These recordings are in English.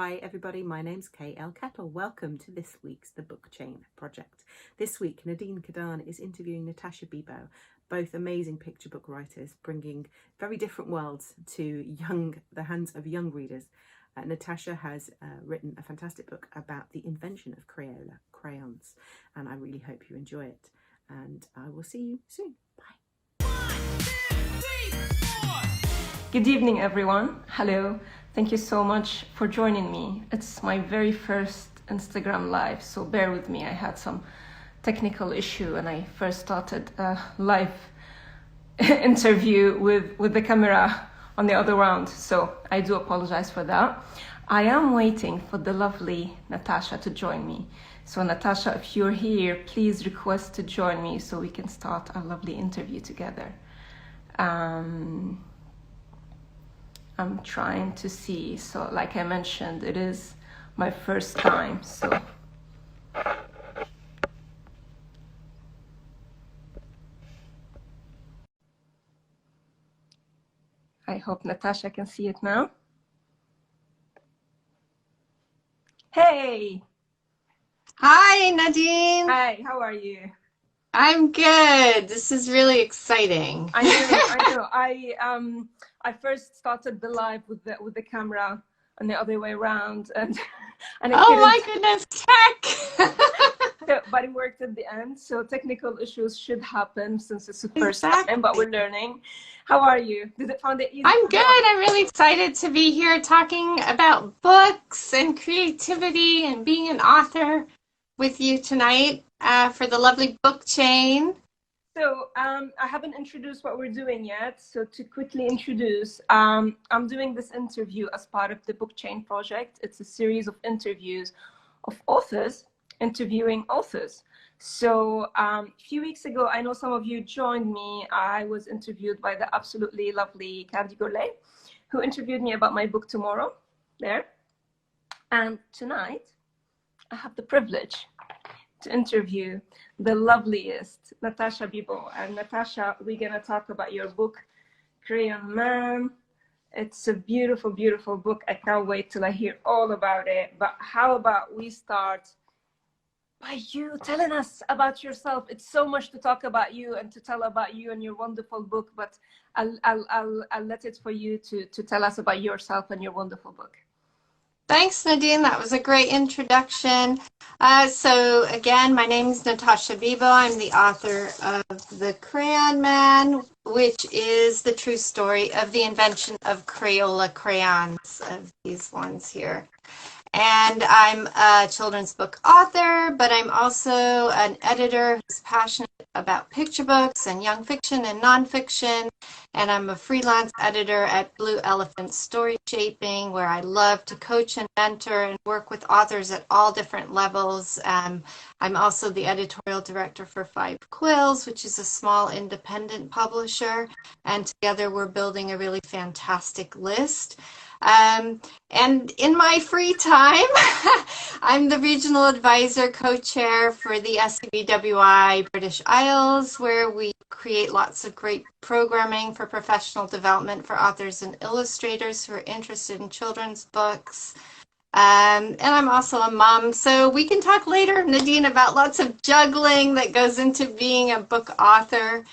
Hi everybody, my name's K.L. Kettle. Welcome to this week's The Book Chain Project. This week Nadine Kaadan is interviewing Natascha Biebow, both amazing picture book writers bringing very different worlds to the hands of young readers. Natascha has written a fantastic book about the invention of crayola, crayons, and I really hope you enjoy it. And I will see you soon. Bye. 1, 2, 3, 4. Good evening, everyone. Hello. Thank you so much for joining me. It's my very first Instagram live, so bear with me. I had some technical issue when I first started a live interview with the camera on the other round, so I do apologize for that. I am waiting for the lovely Natascha to join me. So Natascha, if you're here, please request to join me so we can start our lovely interview together. I'm trying to see, so like I mentioned, it is my first time, so I hope Natascha can see it now. Hey! Hi, Nadine. Hi, how are you? I'm good. This is really exciting. I know. I first started the live with the camera and the other way around, and oh my goodness, tech! but it worked at the end. So technical issues should happen since it's the first time, but we're learning. How are you? Did it find it easy? I'm good. I'm really excited to be here talking about books and creativity and being an author with you tonight for the lovely book chain. So I haven't introduced what we're doing yet. So to quickly introduce, I'm doing this interview as part of the Book Chain project. It's a series of interviews of authors interviewing authors. So a few weeks ago, I know some of you joined me. I was interviewed by the absolutely lovely Kindersley, who interviewed me about my book Tomorrow there. And tonight, I have the privilege to interview the loveliest Natascha Biebow. And Natascha, we're gonna talk about your book, Crayon Man. It's a beautiful, beautiful book. I can't wait till I hear all about it. But how about we start by you telling us about yourself? It's so much to talk about you and to tell about you and your wonderful book, but I'll let it for you to tell us about yourself and your wonderful book. Thanks, Nadine. That was a great introduction. So again, my name is Natascha Biebow. I'm the author of The Crayon Man, which is the true story of the invention of crayola crayons, of these ones here. And I'm a children's book author, but I'm also an editor who's passionate about picture books and young fiction and nonfiction. And I'm a freelance editor at Blue Elephant Storyshaping, where I love to coach and mentor and work with authors at all different levels. I'm also the editorial director for Five Quills, which is a small independent publisher. And together we're building a really fantastic list. And in my free time, I'm the regional advisor co-chair for the SCBWI British Isles, where we create lots of great programming for professional development for authors and illustrators who are interested in children's books. And I'm also a mom, so we can talk later, Nadine, about lots of juggling that goes into being a book author.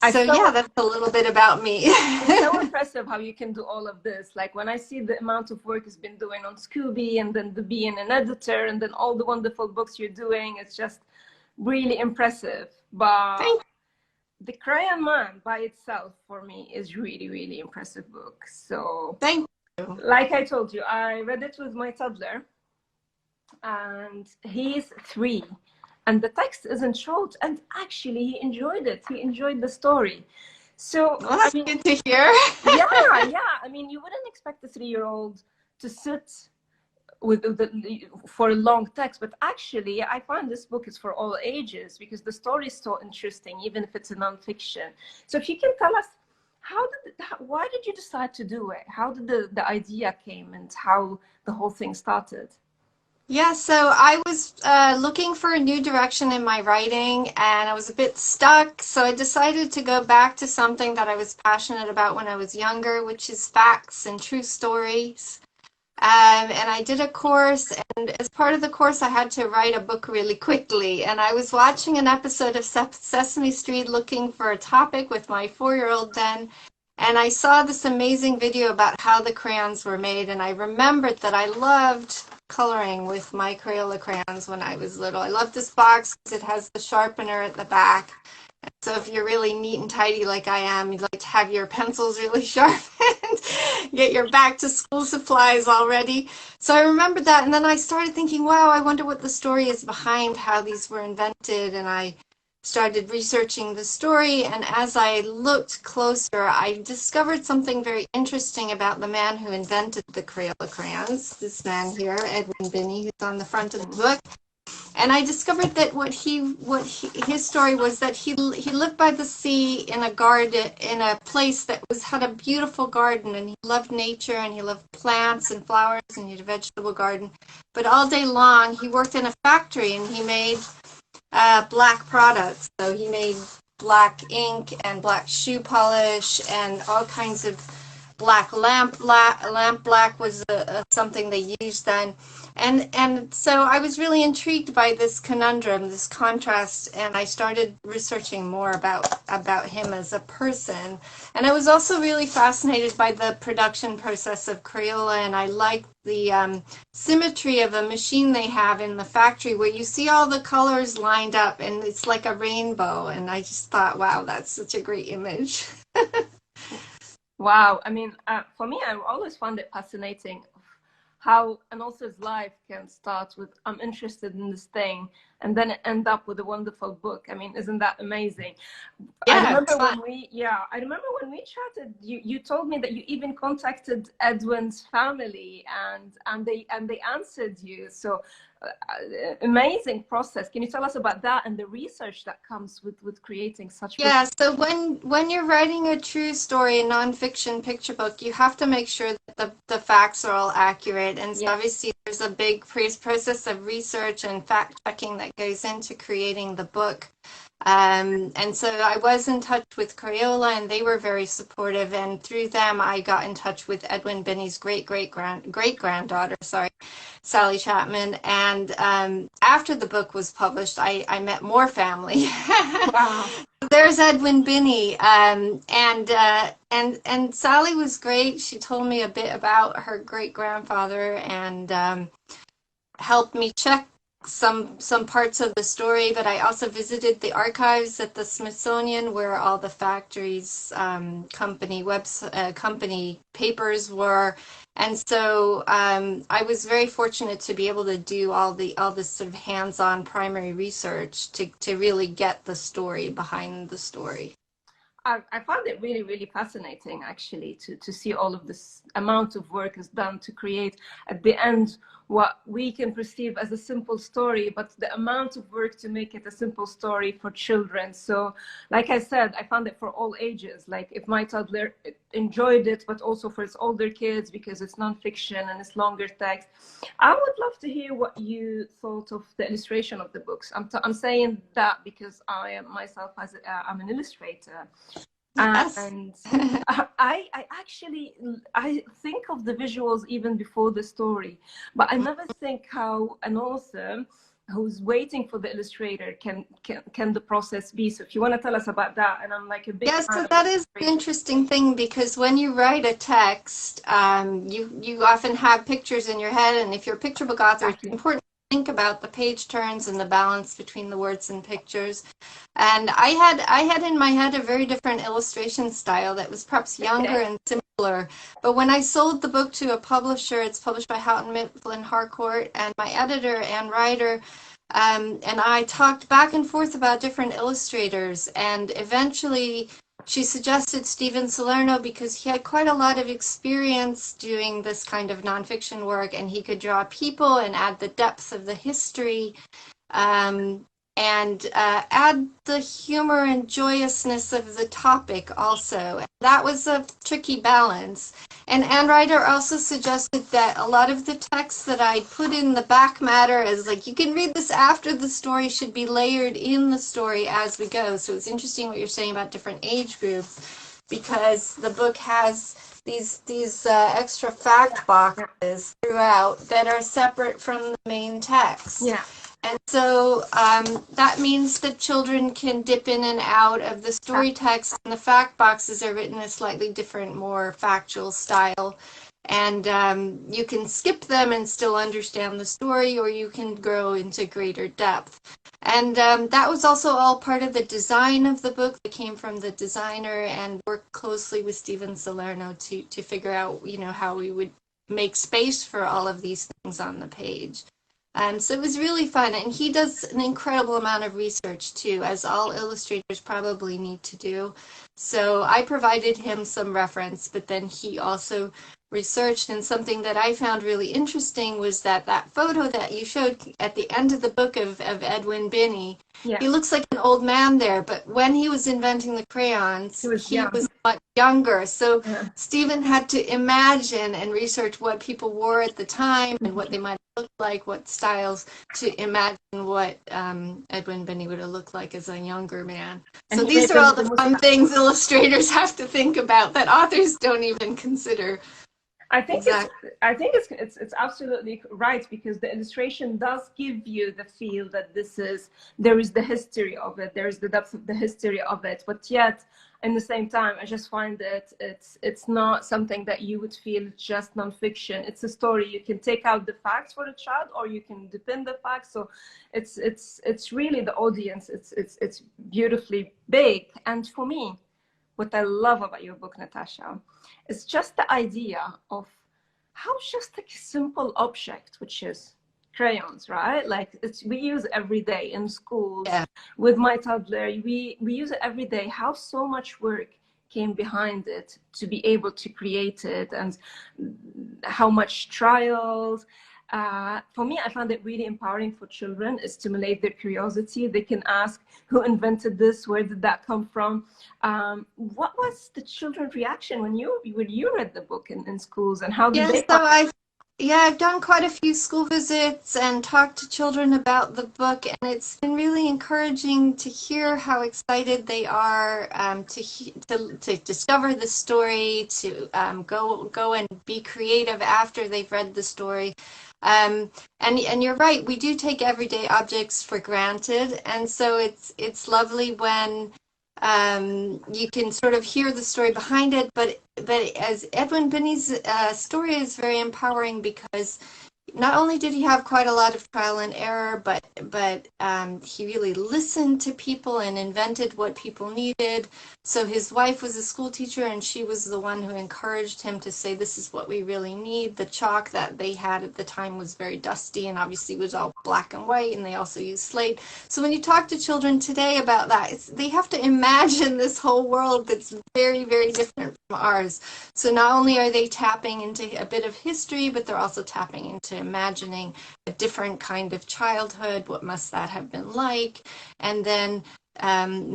Yeah, that's a little bit about me. It's so impressive how you can do all of this. Like when I see the amount of work you've been doing on Scooby, and then being an editor, and then all the wonderful books you're doing, it's just really impressive. But The Crayon Man by itself, for me, is really, really impressive book. So thank you. Like I told you, I read it with my toddler, and he's 3. And the text isn't short, and actually he enjoyed it. He enjoyed the story. So well, that's good to hear. yeah. I mean, you wouldn't expect a 3-year-old to sit for a long text, but actually I find this book is for all ages because the story is so interesting, even if it's a nonfiction. So if you can tell us, why did you decide to do it? How did the idea came, and how the whole thing started? Yeah, so I was looking for a new direction in my writing, and I was a bit stuck, so I decided to go back to something that I was passionate about when I was younger, which is facts and true stories. And I did a course, and as part of the course, I had to write a book really quickly. And I was watching an episode of Sesame Street looking for a topic with my 4-year-old then, and I saw this amazing video about how the crayons were made, and I remembered that I loved coloring with my Crayola crayons when I was little. I love this box because it has the sharpener at the back. So if you're really neat and tidy like I am, you'd like to have your pencils really sharpened, get your back to school supplies all ready. So I remembered that, and then I started thinking, wow, I wonder what the story is behind how these were invented, and I started researching the story, and as I looked closer, I discovered something very interesting about the man who invented the Crayola crayons, this man here, Edwin Binney, who's on the front of the book. And I discovered that his story was that he lived by the sea in a garden, in a place that had a beautiful garden, and he loved nature, and he loved plants and flowers, and he had a vegetable garden. But all day long, he worked in a factory, and he made black products. So he made black ink and black shoe polish and all kinds of black lamp black was something they used then. And so I was really intrigued by this conundrum, this contrast, and I started researching more about him as a person. And I was also really fascinated by the production process of Crayola, and I liked the symmetry of a machine they have in the factory where you see all the colors lined up and it's like a rainbow. And I just thought, wow, that's such a great image. Wow. I mean, for me, I always found it fascinating how an author's life can start with, I'm interested in this thing, and then end up with a wonderful book. I mean, isn't that amazing? Yeah, I remember when we chatted, you told me that you even contacted Edwin's family, and they answered you. So amazing process. Can you tell us about that and the research that comes with creating such books? So when you're writing a true story, a nonfiction picture book, you have to make sure that the facts are all accurate. And so obviously there's a big process of research and fact checking that goes into creating the book. And so I was in touch with Crayola, and they were very supportive, and through them I got in touch with Edwin Binney's great-granddaughter, Sally Chapman, and after the book was published, I met more family. Wow. There's Edwin Binney, and Sally was great. She told me a bit about her great-grandfather and helped me check some parts of the story, but I also visited the archives at the Smithsonian where all the factories company papers were, and so I was very fortunate to be able to do all this sort of hands-on primary research to really get the story behind the story. I found it really, really fascinating, actually, to see all of this amount of work is done to create, at the end, what we can perceive as a simple story, but the amount of work to make it a simple story for children. So, like I said, I found it for all ages. Like, if my toddler enjoyed it, but also for its older kids, because it's nonfiction and it's longer text. I would love to hear what you thought of the illustration of the books. I'm saying that because I am myself, I'm an illustrator. Yes. And I actually think of the visuals even before the story, but I never think how an author who's waiting for the illustrator can the process be. So if you want to tell us about that, and I'm like a big fan. So that is an interesting thing, because when you write a text, you often have pictures in your head, and if you're a picture book author, it's important to think about the page turns and the balance between the words and pictures. And I had in my head a very different illustration style that was perhaps younger and simpler. But when I sold the book to a publisher, it's published by Houghton Mifflin Harcourt, and my editor and writer and I talked back and forth about different illustrators, and eventually she suggested Stephen Salerno because he had quite a lot of experience doing this kind of nonfiction work, and he could draw people and add the depth of the history and add the humor and joyousness of the topic also. That was a tricky balance. And Ann Ryder also suggested that a lot of the text that I put in the back matter as like, you can read this after the story, should be layered in the story as we go. So it's interesting what you're saying about different age groups, because the book has these extra fact boxes throughout that are separate from the main text. Yeah. And so that means that children can dip in and out of the story text, and the fact boxes are written in a slightly different, more factual style. And you can skip them and still understand the story, or you can grow into greater depth. And that was also all part of the design of the book. That came from the designer, and worked closely with Steven Salerno to figure out, how we would make space for all of these things on the page. So it was really fun, and he does an incredible amount of research too, as all illustrators probably need to do. So I provided him some reference, but then he also researched, and something that I found really interesting was that photo that you showed at the end of the book of Edwin Binney. Yeah. He looks like an old man there, but when he was inventing the crayons, he was much younger. So Stephen had to imagine and research what people wore at the time and what they might look like, what styles, to imagine what Edwin Binney would have looked like as a younger man. So these are all the fun things illustrators have to think about that authors don't even consider. I think it's absolutely right, because the illustration does give you the feel that there is the history of it, there is the depth of the history of it, but yet in the same time I just find that it's not something that you would feel just nonfiction. It's a story. You can take out the facts for the child, or you can depend the facts. So it's really the audience. It's beautifully big. And for me, what I love about your book, Natascha, is just the idea of how just a simple object, which is crayons, right? Like we use it every day in schools. Yeah. With my toddler, we use it every day. How so much work came behind it to be able to create it, and how much trials. For me, I found it really empowering for children. It stimulates their curiosity. They can ask, who invented this? Where did that come from? What was the children's reaction when you read the book in schools, and how did they? I've done quite a few school visits and talked to children about the book, and it's been really encouraging to hear how excited they are to discover the story, to go and be creative after they've read the story. And you're right, we do take everyday objects for granted, and so it's lovely when you can sort of hear the story behind it, but as Edwin Binney's story is very empowering, because not only did he have quite a lot of trial and error, but he really listened to people and invented what people needed. So his wife was a school teacher, and she was the one who encouraged him to say, this is what we really need. The chalk that they had at the time was very dusty, and obviously was all black and white, and they also used slate. So when you talk to children today about that, they have to imagine this whole world that's very, very different from ours. So not only are they tapping into a bit of history, but they're also tapping into imagining a different kind of childhood. What must that have been like? And then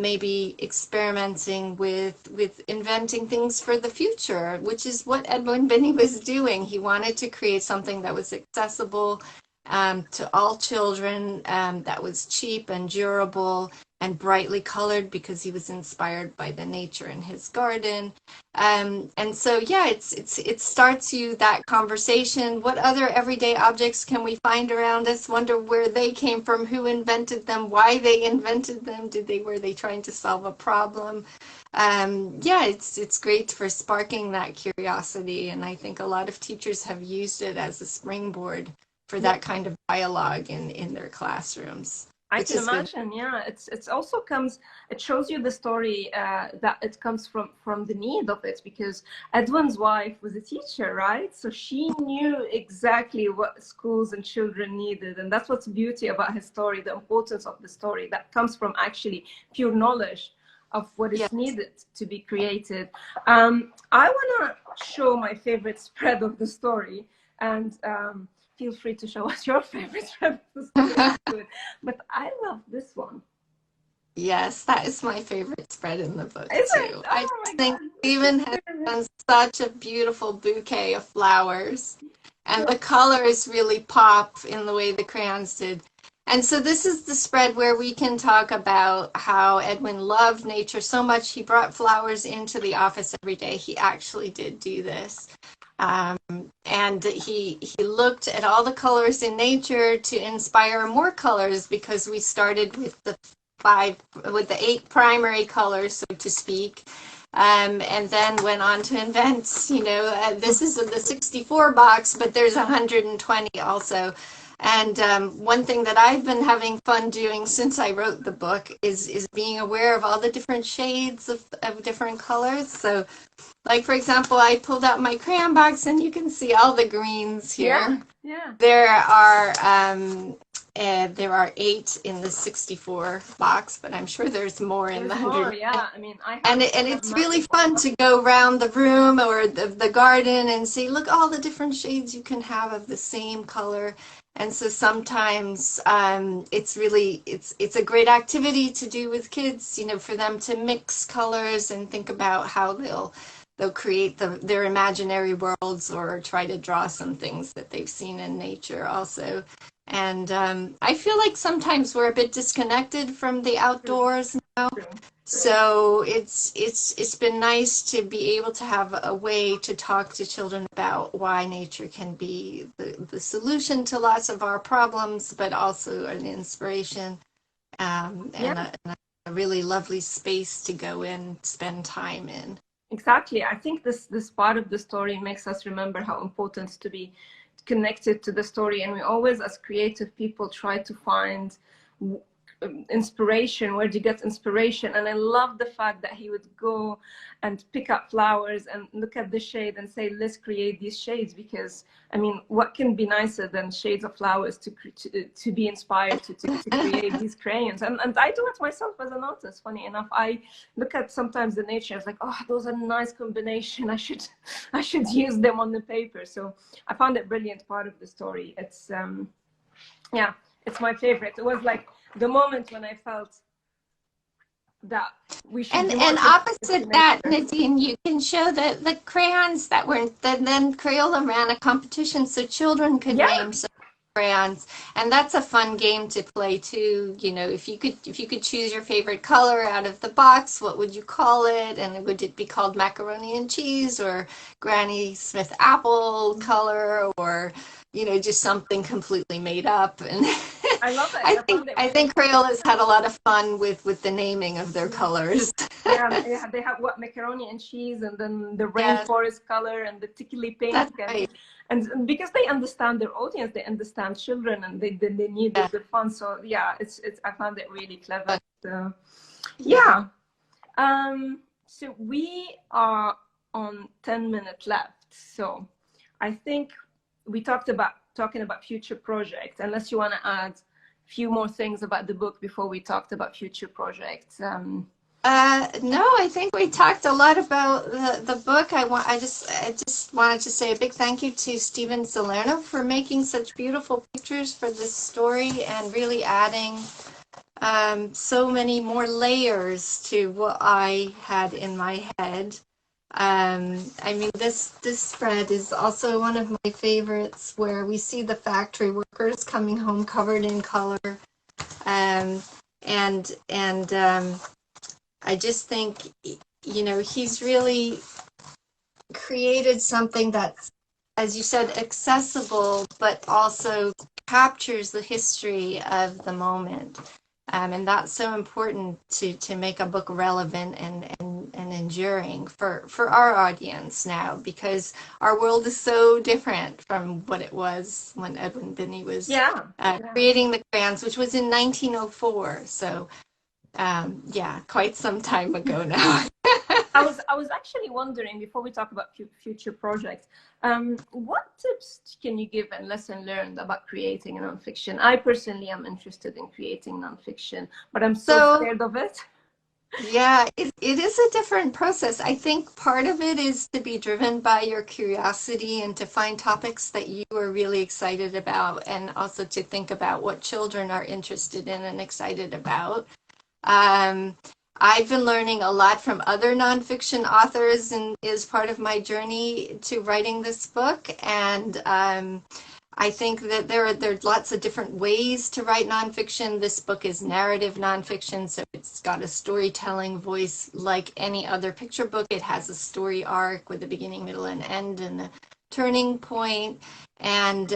maybe experimenting with inventing things for the future, which is what Edwin Binney was doing. He wanted to create something that was accessible to all children, that was cheap and durable and brightly colored, because he was inspired by the nature in his garden. And so, yeah, it starts you that conversation. What other everyday objects can we find around us? Wonder where they came from, who invented them, why they invented them. Were they trying to solve a problem? Yeah, it's great for sparking that curiosity. And I think a lot of teachers have used it as a springboard for that kind of dialogue in their classrooms. I can imagine, yeah. It also comes, it shows you the story that it comes from the need of it, because Edwin's wife was a teacher, right? So she knew exactly what schools and children needed, and that's what's beauty about his story, the importance of the story that comes from actually pure knowledge of what is needed to be created. I want to show my favorite spread of the story, and feel free to show us your favorite spread of the story. But I love this one. Yes, that is my favorite spread in the book Is too. it? Oh, I think Stephen has done such a beautiful bouquet of flowers, and the colors really pop in the way the crayons did. And so this is the spread where we can talk about how Edwin loved nature so much he brought flowers into the office every day. He actually did do this. And he looked at all the colors in nature to inspire more colors, because we started with the 8 primary colors, so to speak. And then went on to invent, this is in the 64 box, but there's 120 also. And one thing that I've been having fun doing since I wrote the book is being aware of all the different shades of different colors. So, like, for example, I pulled out my crayon box and you can see all the greens here. Yeah. There are 8 in the 64 box, but I'm sure there's more in the 100. Yeah. I mean, and it's really fun to go around the room or the garden and see, look, all the different shades you can have of the same color. And so sometimes it's a great activity to do with kids, for them to mix colors and think about how they'll create their imaginary worlds, or try to draw some things that they've seen in nature also. And I feel like sometimes we're a bit disconnected from the outdoors now. So it's been nice to be able to have a way to talk to children about why nature can be the solution to lots of our problems, but also an inspiration, and a really lovely space to go in, spend time in. Exactly. I think this part of the story makes us remember how important to be connected to the story, and we always, as creative people, try to find inspiration. Where do you get inspiration? And I love the fact that he would go and pick up flowers and look at the shade and say, let's create these shades, because I mean, what can be nicer than shades of flowers to be inspired to create these crayons? And I do it myself as an artist. Funny enough, I look at sometimes the nature, I was like, oh, those are a nice combination, I should use them on the paper. So I found it brilliant part of the story. It's it's my favorite. It was like the moment when I felt that we should. And opposite that, Nadine, you can show the crayons that were then Crayola ran a competition so children could name some crayons, and that's a fun game to play too. If you could choose your favorite color out of the box, what would you call it? And would it be called macaroni and cheese, or Granny Smith apple color, or just something completely made up? And I love it. I think Crayola's had a lot of fun with the naming of their colors. Yeah, they have macaroni and cheese, and then the rainforest color, and the tickly pink. That's right. And because they understand their audience, they understand children, and they need the fun. So yeah, it's I found it really clever. So yeah. So we are on 10 minutes left. So I think we talking about future projects, unless you want to add a few more things about the book before we talked about future projects. No, I think we talked a lot about the book. I just wanted to say a big thank you to Steven Salerno for making such beautiful pictures for this story, and really adding so many more layers to what I had in my head. I mean, this spread is also one of my favorites, where we see the factory workers coming home covered in color, and I just think, he's really created something that's, as you said, accessible, but also captures the history of the moment. And that's so important to make a book relevant and enduring for our audience now, because our world is so different from what it was when Edwin Binney was creating the crayons, which was in 1904. So quite some time ago now. I was actually wondering, before we talk about future projects, what tips can you give and lesson learned about creating nonfiction? I personally am interested in creating nonfiction, but I'm so scared of it. Yeah, it is a different process. I think part of it is to be driven by your curiosity and to find topics that you are really excited about, and also to think about what children are interested in and excited about. I've been learning a lot from other nonfiction authors, and is part of my journey to writing this book. And I think that there are lots of different ways to write nonfiction. This book is narrative nonfiction, so it's got a storytelling voice like any other picture book. It has a story arc with a beginning, middle, and end, and a turning point. And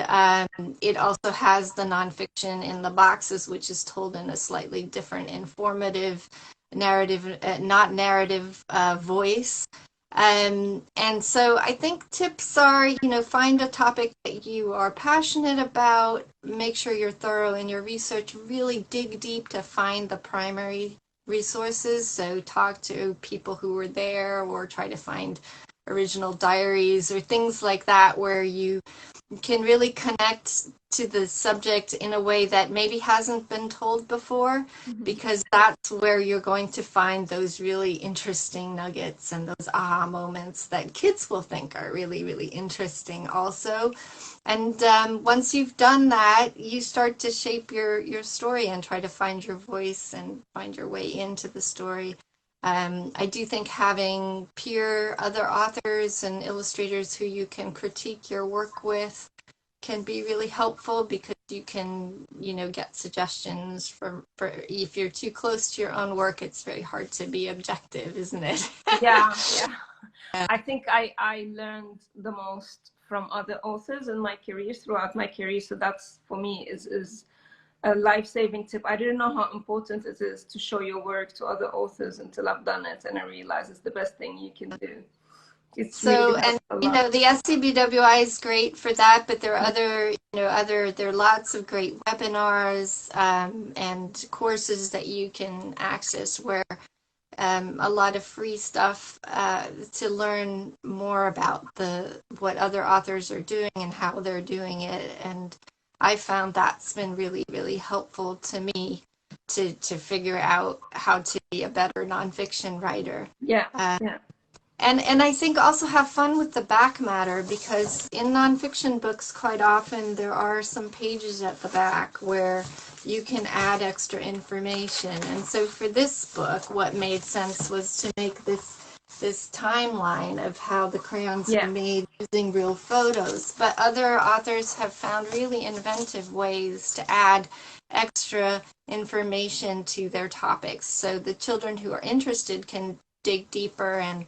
it also has the nonfiction in the boxes, which is told in a slightly different, informative, narrative, not narrative voice. And so I think tips are, find a topic that you are passionate about, make sure you're thorough in your research, really dig deep to find the primary resources. So talk to people who were there, or try to find original diaries or things like that, where you can really connect to the subject in a way that maybe hasn't been told before, because that's where you're going to find those really interesting nuggets and those aha moments that kids will think are really, really interesting also. And once you've done that, you start to shape your story and try to find your voice and find your way into the story. I do think having other authors and illustrators who you can critique your work with can be really helpful, because you can, get suggestions for if you're too close to your own work, it's very hard to be objective, isn't it? Yeah. I think I learned the most from other authors in my career, throughout my career. So that's, for me, is a life-saving tip. I didn't know how important it is to show your work to other authors until I've done it, and I realized it's the best thing you can do. It's so, really and a lot. the SCBWI is great for that, but there are there are lots of great webinars and courses that you can access, where a lot of free stuff to learn more about what other authors are doing and how they're doing it. And I found that's been really, really helpful to me to figure out how to be a better nonfiction writer. Yeah. And I think also have fun with the back matter, because in nonfiction books, quite often there are some pages at the back where you can add extra information. And so for this book, what made sense was to make this timeline of how the crayons are made using real photos. But other authors have found really inventive ways to add extra information to their topics, so the children who are interested can dig deeper and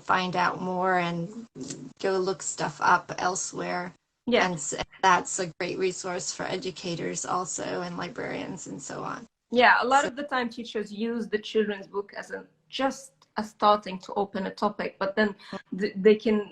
find out more and go look stuff up elsewhere. Yeah. And that's a great resource for educators also, and librarians and so on. Yeah, a lot of the time teachers use the children's book as just a starting to open a topic, but then they can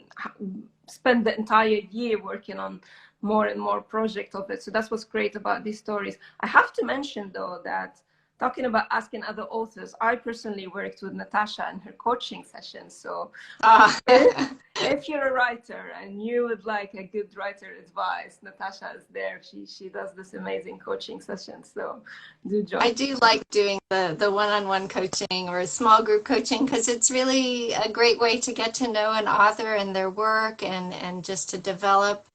spend the entire year working on more and more projects of it. So that's what's great about these stories. I have to mention, though, that talking about asking other authors, I personally worked with Natascha in her coaching sessions. So if you're a writer and you would like a good writer advice, Natascha is there. She does this amazing coaching session. So do join. I do like doing the one-on-one coaching or small group coaching, because it's really a great way to get to know an author and their work, and just to develop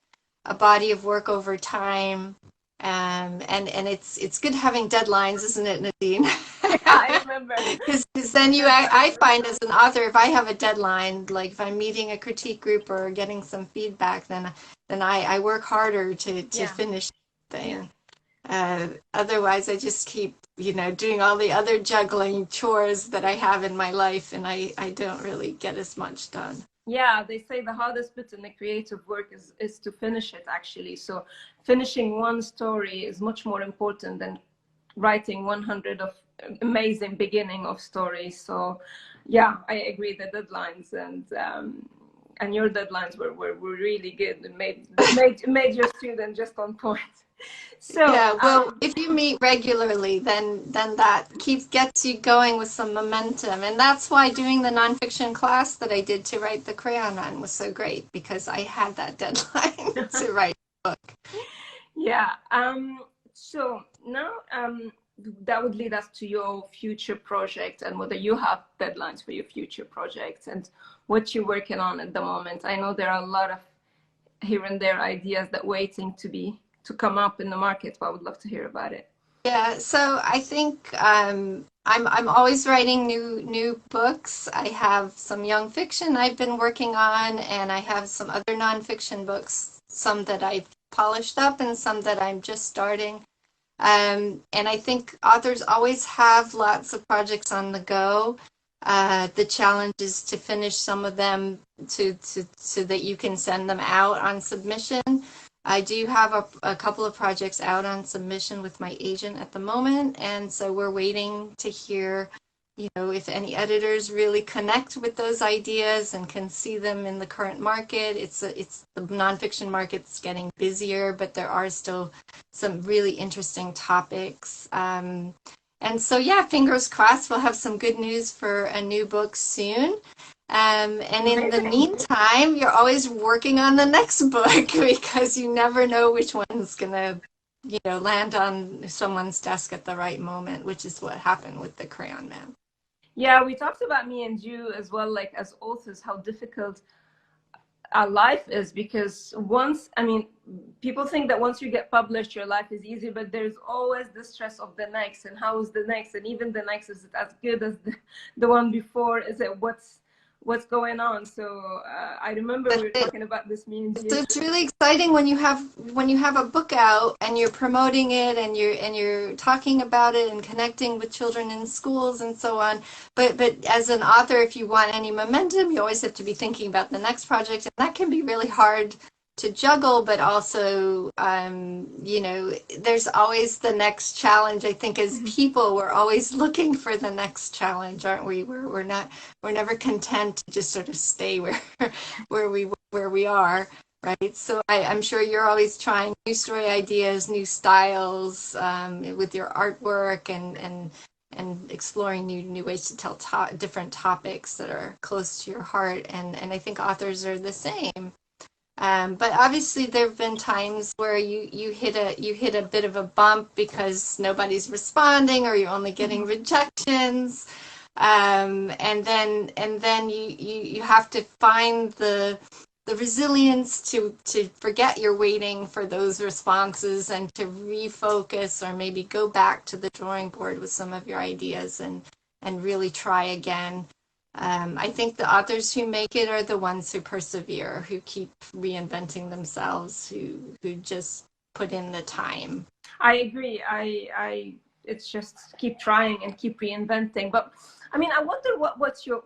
a body of work over time. And it's good having deadlines, isn't it, Nadine? I remember. Because then I find as an author, if I have a deadline, like if I'm meeting a critique group or getting some feedback, then I work harder to finish the thing. Otherwise, I just keep doing all the other juggling chores that I have in my life, and I don't really get as much done. Yeah, they say the hardest bit in the creative work is to finish it, actually. So finishing one story is much more important than writing 100 of amazing beginning of stories. So yeah, I agree, the deadlines and your deadlines were really good and made your student just on point. So yeah, well, if you meet regularly, then that gets you going with some momentum, and that's why doing the nonfiction class that I did to write the Crayon Man was so great, because I had that deadline to write the book. Yeah. So now that would lead us to your future project, and whether you have deadlines for your future projects and what you're working on at the moment. I know there are a lot of here and there ideas that waiting to come up in the market, but I would love to hear about it. Yeah, so I think I'm always writing new books. I have some young fiction I've been working on, and I have some other nonfiction books some that I've polished up and some that I'm just starting. And I think authors always have lots of projects on the go. The challenge is to finish some of them so that you can send them out on submission. I do have a couple of projects out on submission with my agent at the moment, and so we're waiting to hear, if any editors really connect with those ideas and can see them in the current market. It's the nonfiction market's getting busier, but there are still some really interesting topics. And so, yeah, fingers crossed, we'll have some good news for a new book soon. And in the meantime, you're always working on the next book because you never know which one's going to, land on someone's desk at the right moment, which is what happened with the Crayon Man. Yeah, we talked about me and you as well, like as authors, how difficult our life is, because people think that once you get published, your life is easy, but there's always the stress of the next, and how is the next, and even the next, is it as good as the one before? Is it what's going on? So I remember we were talking about this, me and you. So it's really exciting when you have a book out and you're promoting it and you're talking about it and connecting with children in schools and so on. But as an author, if you want any momentum, you always have to be thinking about the next project, and that can be really hard to juggle. But also, there's always the next challenge. I think as people, we're always looking for the next challenge, aren't we? We're never content to just sort of stay where we are, right? So I'm sure you're always trying new story ideas, new styles with your artwork, and exploring new ways to tell different topics that are close to your heart. And I think authors are the same. But obviously there have been times where you hit a bit of a bump because nobody's responding, or you're only getting rejections, and then you have to find the resilience to forget you're waiting for those responses and to refocus, or maybe go back to the drawing board with some of your ideas and really try again. I think the authors who make it are the ones who persevere, who keep reinventing themselves, who just put in the time. I agree. It's just keep trying and keep reinventing. But I wonder what's your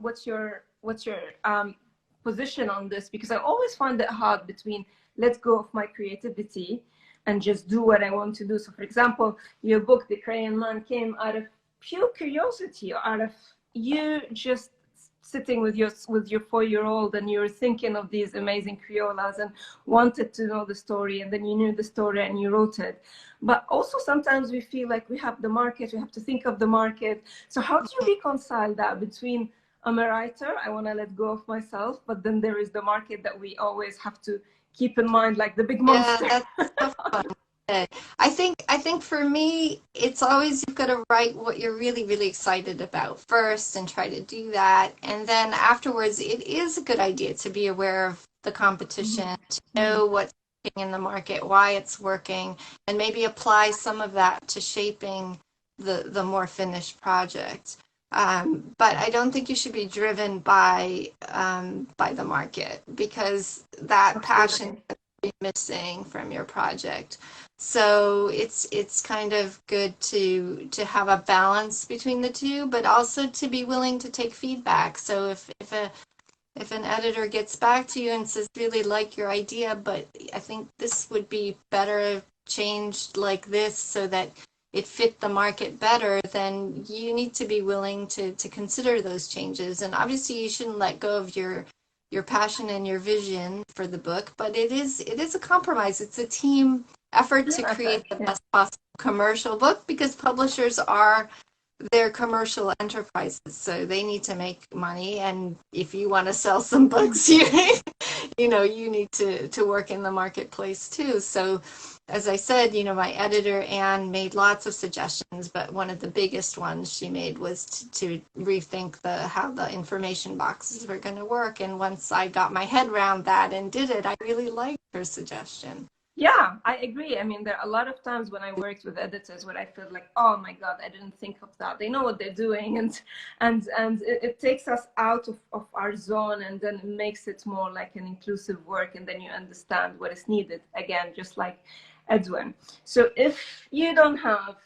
position on this, because I always find it hard between let go of my creativity and just do what I want to do. So, for example, your book, The Crayon Man, came out of pure curiosity, out of you just sitting with your 4-year-old, and you were thinking of these amazing crayolas and wanted to know the story, and then you knew the story and you wrote it. But also sometimes we feel like we have the market, we have to think of the market. So how do you reconcile that between, I'm a writer, I want to let go of myself, but then there is the market that we always have to keep in mind, like the big monster? Yeah, that's so fun. I think for me, it's always, you've got to write what you're really, really excited about first and try to do that. And then afterwards, it is a good idea to be aware of the competition, to know what's working in the market, why it's working, and maybe apply some of that to shaping the more finished project. But I don't think you should be driven by the market, because that passion is missing from your project. So it's kind of good to have a balance between the two, but also to be willing to take feedback. So if an editor gets back to you and says, really like your idea, but I think this would be better changed like this so that it fit the market better, then you need to be willing to consider those changes. And obviously you shouldn't let go of your passion and your vision for the book, but it is a compromise. It's a team effort to create the best possible commercial book, because publishers are their commercial enterprises, so they need to make money. And if you want to sell some books, you need to work in the marketplace too. So as I said, my editor, Anne, made lots of suggestions, but one of the biggest ones she made was to rethink how the information boxes were going to work. And once I got my head around that and did it, I really liked her suggestion. Yeah, I agree. I mean, there are a lot of times when I worked with editors where I feel like, oh my God, I didn't think of that. They know what they're doing, and it takes us out of our zone, and then it makes it more like an inclusive work, and then you understand what is needed. Again, just like Edwin. So if you don't have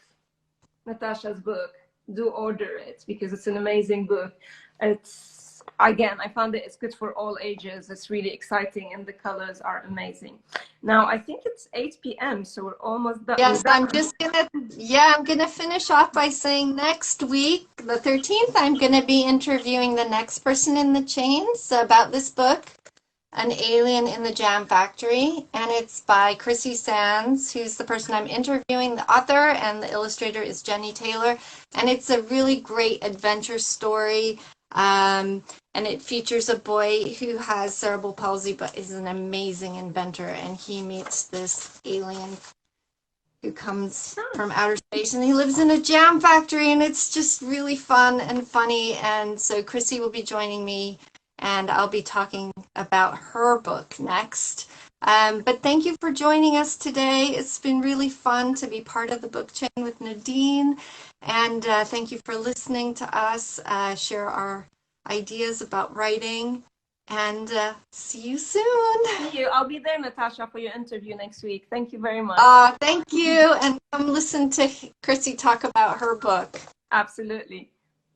Natascha's book, do order it because it's an amazing book. It's, again, I found it's good for all ages. It's really exciting and the colors are amazing. Now I think it's 8 p.m. so we're almost done. Yes, I'm gonna finish off by saying next week, the 13th, I'm gonna be interviewing the next person in the chains about this book, An Alien in the Jam Factory, and it's by Chrissy Sands, who's the person I'm interviewing, the author, and the illustrator is Jenny Taylor, and it's a really great adventure story, and it features a boy who has cerebral palsy but is an amazing inventor, and he meets this alien who comes from outer space, and he lives in a jam factory, and it's just really fun and funny. And so Chrissy will be joining me, and I'll be talking about her book next. But thank you for joining us today. It's been really fun to be part of the book chain with Nadine, and thank you for listening to us share our ideas about writing, and see you soon. Thank you. I'll be there, Natascha, for your interview next week. Thank you very much. Thank you, and come listen to Chrissy talk about her book. Absolutely.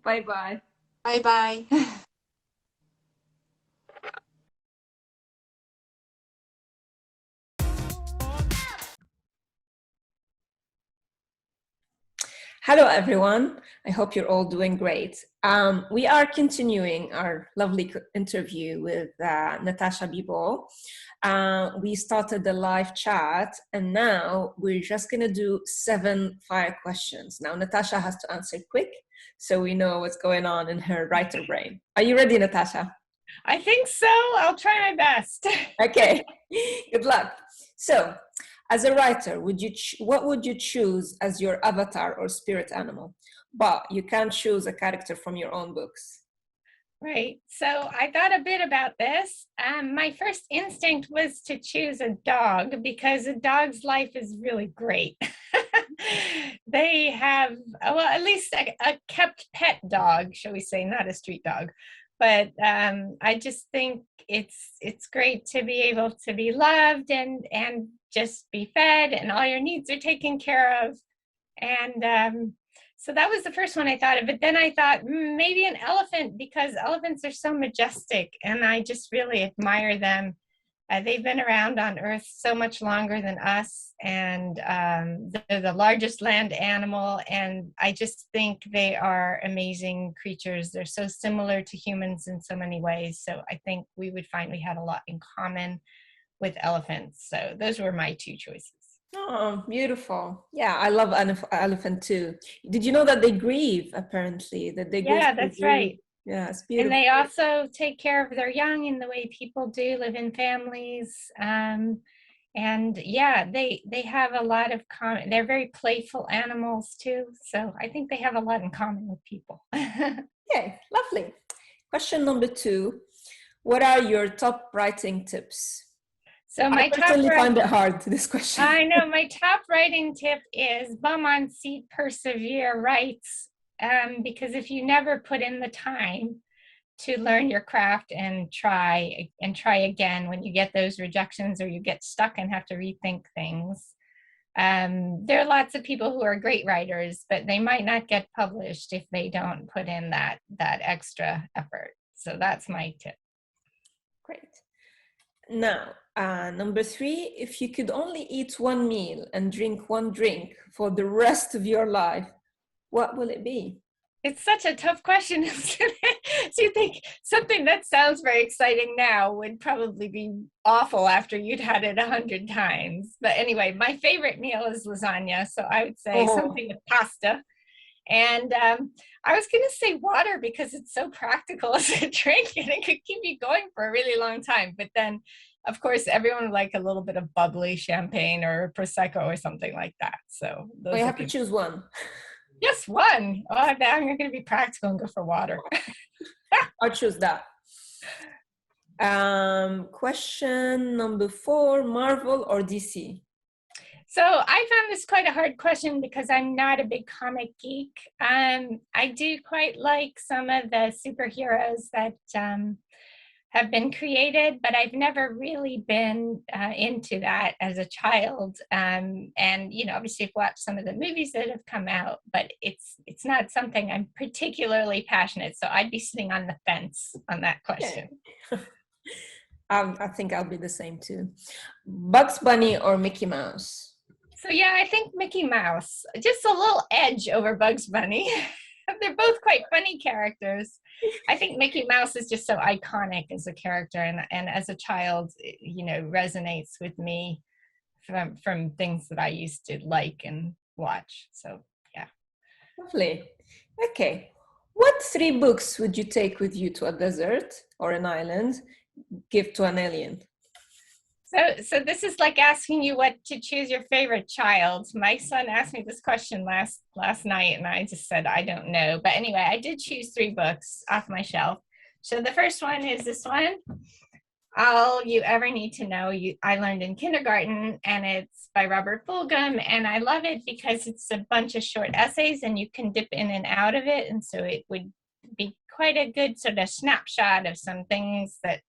Bye-bye. Bye-bye. Hello, everyone. I hope you're all doing great. We are continuing our lovely interview with Natascha Biebow. We started the live chat, and now we're just going to do 7 fire questions. Now, Natascha has to answer quick, so we know what's going on in her writer brain. Are you ready, Natascha? I think so. I'll try my best. Okay, good luck. So, as a writer, what would you choose as your avatar or spirit animal? But you can't choose a character from your own books. Right. So I thought a bit about this. My first instinct was to choose a dog because a dog's life is really great. They have, well, at least a kept pet dog, shall we say, not a street dog. But I just think it's great to be able to be loved and just be fed, and all your needs are taken care of. And so that was the first one I thought of. But then I thought maybe an elephant, because elephants are so majestic and I just really admire them. They've been around on Earth so much longer than us, and they're the largest land animal, and I just think they are amazing creatures. They're so similar to humans in so many ways, so I think we would find we had a lot in common with elephants. So those were my 2 choices. Oh, beautiful. Yeah, I love elephant too. Did you know that they grieve, apparently? That they Yeah, that's right. Yeah, it's beautiful. And they also take care of their young in the way people do, live in families. And yeah, they have a lot of common. They're very playful animals too. So I think they have a lot in common with people. Okay, lovely. Question number 2. What are your top writing tips? So I personally find it hard, this question. I know, my top writing tip is bum on seat, persevere, writes. Because if you never put in the time to learn your craft and try again when you get those rejections or you get stuck and have to rethink things, there are lots of people who are great writers, but they might not get published if they don't put in that extra effort. So that's my tip. Great. Now, number 3, if you could only eat one meal and drink one drink for the rest of your life, what will it be? It's such a tough question, isn't it? So you think something that sounds very exciting now would probably be awful after you'd had it 100 times. But anyway, my favorite meal is lasagna. So I would say something with pasta. And I was going to say water because it's so practical as a drink and it could keep you going for a really long time. But then, of course, everyone would like a little bit of bubbly champagne or Prosecco or something like that. So you have to choose one. Just one. Oh, I'm going to be practical and go for water. I'll choose that. Question number 4, Marvel or DC? So I found this quite a hard question because I'm not a big comic geek. I do quite like some of the superheroes that have been created, but I've never really been into that as a child. And obviously I've watched some of the movies that have come out, but it's not something I'm particularly passionate. So I'd be sitting on the fence on that question. Yeah. I think I'll be the same too. Bugs Bunny or Mickey Mouse? So yeah, I think Mickey Mouse, just a little edge over Bugs Bunny. They're both quite funny characters. I think Mickey Mouse is just so iconic as a character, and as a child, resonates with me from things that I used to like and watch. So yeah. Lovely. Okay. What 3 books would you take with you to a desert or an island, give to an alien? So this is like asking you what to choose your favorite child. My son asked me this question last night, and I just said, I don't know. But anyway, I did choose 3 books off my shelf. So the first one is this one, All You Ever Need to Know I Learned in Kindergarten, and it's by Robert Fulghum. And I love it because it's a bunch of short essays and you can dip in and out of it. And so it would be quite a good sort of snapshot of some things that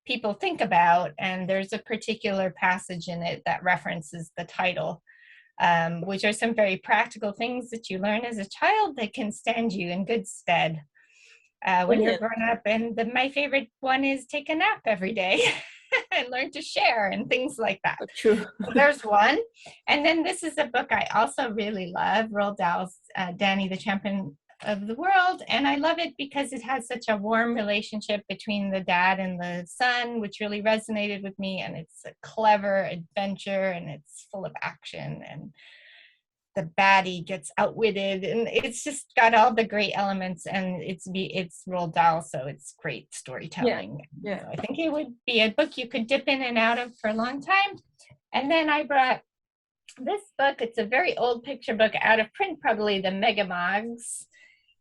people think about, and there's a particular passage in it that references the title, which are some very practical things that you learn as a child that can stand you in good stead when you're grown up. And my favorite one is Take a Nap Every Day and Learn to Share and things like that. True. So there's one. And then this is a book I also really love, Roald Dahl's Danny the Champion of the World, and I love it because it has such a warm relationship between the dad and the son, which really resonated with me. And it's a clever adventure, and it's full of action, and the baddie gets outwitted, and it's just got all the great elements. And it's Roald Dahl, so it's great storytelling. Yeah. So I think it would be a book you could dip in and out of for a long time. And then I brought this book. It's a very old picture book, out of print probably, the Megamogs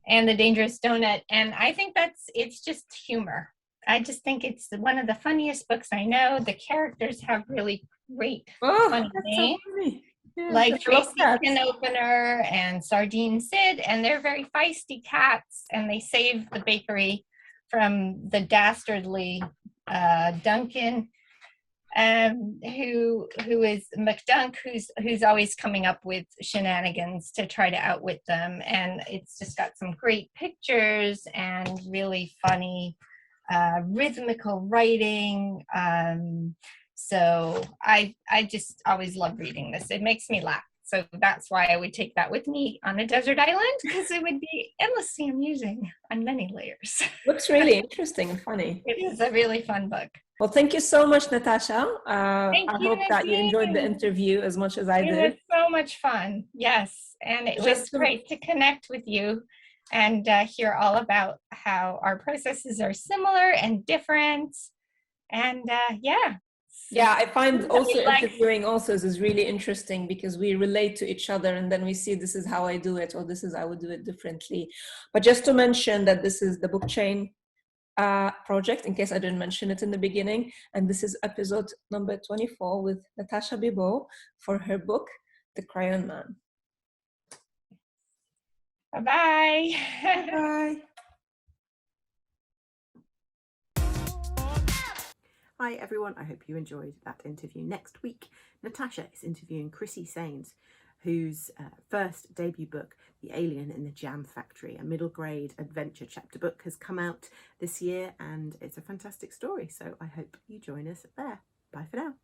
and the Dangerous Donut. And I think it's just humor. I just think it's one of the funniest books I know. The characters have really great funny names, like Tracy Tin Opener and Sardine Sid, and they're very feisty cats, and they save the bakery from the dastardly Duncan, who is McDunk, who's always coming up with shenanigans to try to outwit them. And it's just got some great pictures and really funny rhythmical writing. So I just always love reading this. It makes me laugh. So that's why I would take that with me on a desert island, because it would be endlessly amusing on many layers. Looks really interesting and funny. It is a really fun book. Well, thank you so much, Natascha. I hope that you enjoyed the Nadine. interview as much as I did. It was so much fun. Yes. And it was great to connect with you and hear all about how our processes are similar and different. And Yeah, I find also interviewing authors is really interesting, because we relate to each other and then we see this is how I do it, or this is I would do it differently. But just to mention that this is the book chain project, in case I didn't mention it in the beginning, and this is episode number 24 with Natascha Biebow for her book, The Crayon Man. Bye-bye. Bye. Hi everyone, I hope you enjoyed that interview. Next week, Natascha is interviewing Chrissy Sains, whose first debut book, The Alien in the Jam Factory, a middle grade adventure chapter book, has come out this year, and it's a fantastic story. So I hope you join us there. Bye for now.